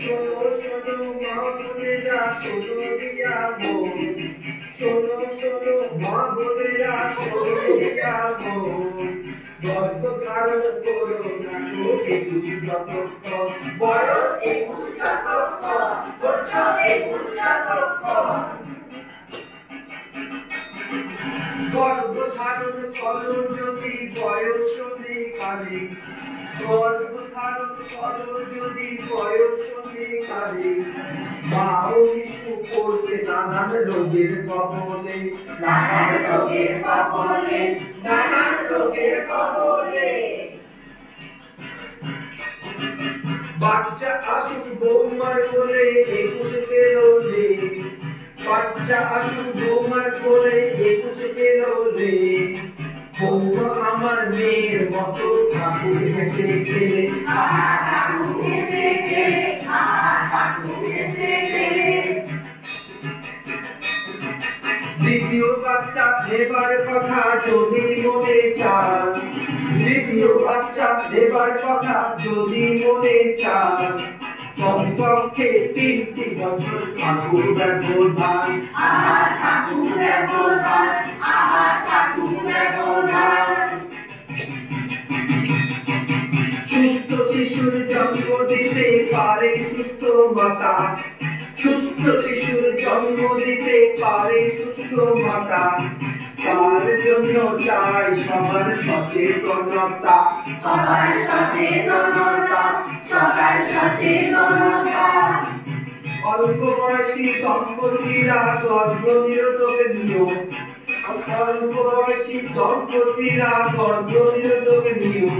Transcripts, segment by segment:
শোনো শোনো মা বোনেরা শোনো দিয়া মন, শোনো শোনো মা বোনেরা শোনো দিয়া মন, গর্ভ ধারণ করো না তো 21 যতক্ষণ, বয়স 21 যতক্ষণ, বছর 21 যতক্ষণ। গর্ভ ধারণ করো যদি বয়স নেই কালে, গর্ভ ধারণ করো যদি বয়স নেই কালে, মা ও শিশু পড়বে নানান রোগের কবলে, নানান রোগের কবলে, নানান রোগের কবলে। বাচ্চা আসুক বৌমার কোলে 21 পেরোলে, বাচ্চা আসুক বৌমার কোলে 21 পেরোলে, বৌমা আমার মেয়ের মতো ঠাকুর হেসে খেলে, আহা ঠাকুর হেসে খেলে, আহা ঠাকুর হেসে খেলে। দ্বিতীয় বাচ্চা নেবার কথা যদি মনে চান, দ্বিতীয় বাচ্চা নেবার কথা যদি মনে চান, কমপক্ষে 3টি বছর ঠাকুর ব্যবধান, আহা ঠাকুর ব্যবধান, আহা ঠাকুর ব্যবধান। সুস্থ শিশুর জন্ম দিতে পারে সুস্থ মাতা, সুস্থ শিশুর জন্ম দিতে পারে সুস্থ মাতা, তার জন্য চাই সবার সচেতনতা, সবার সচেতনতা, সবার সচেতনতা। অল্প বয়সী দম্পতিরা গর্ভনিরোধক নিও, অল্প বয়সী দম্পতিরা গর্ভনিরোধক নিও,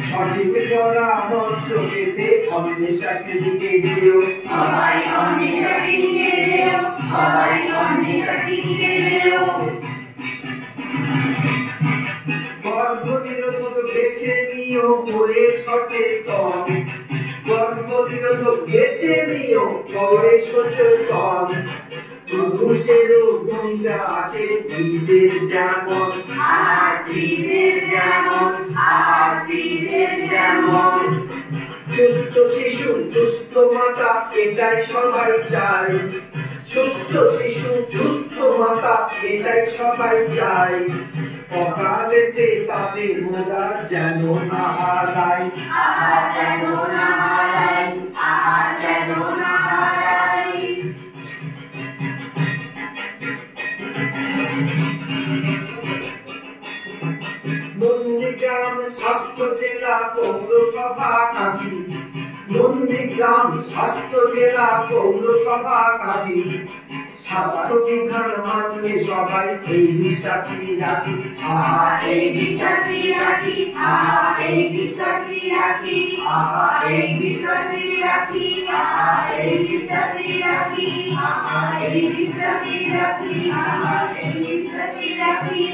সঠিক পরামর্শ পেতে অন্বেষা ক্লিনিকে যেও, সবাই অন্বেষা ক্লিনিকে যেও, সবাই অন্বেষা ক্লিনিকে যেও। গর্ভনিরোধক বেছে নিও হয়ে সচেতন, গর্ভনিরোধক বেছে নিও হয়ে সচেতন, পুরুষেরও ভূমিকা আছে স্ত্রীদের যেমন, আহা স্ত্রীদের যেমন, আহা স্ত্রীদের যেমন। সুস্থ শিশু সুস্থ মাতা এটাই সবাই চায়, সুস্থ শিশু সুস্থ মাতা এটাই সবাই চায়, অকালেতে তাদের মোরা যেন না হারাই, আহা যেন না হারাই, আহা যেন না হারাই। নন্দীগ্রাম স্বাস্থ্য জেলা পৌরসভা কাঁথি, নন্দীগ্রাম স্বাস্থ্য জেলা পৌরসভা কাঁথি, স্বাস্থ্য বিধান মানবে সবাই এই বিশ্বাসী রাখি, আহা এই বিশ্বাসী রাখি, আহা এই বিশ্বাসী রাখি, আহা এই বিশ্বাসী রাখি, আহা এই বিশ্বাসী রাখি, আহা এই বিশ্বাসী রাখি, আহা এই বিশ্বাসী রাখি।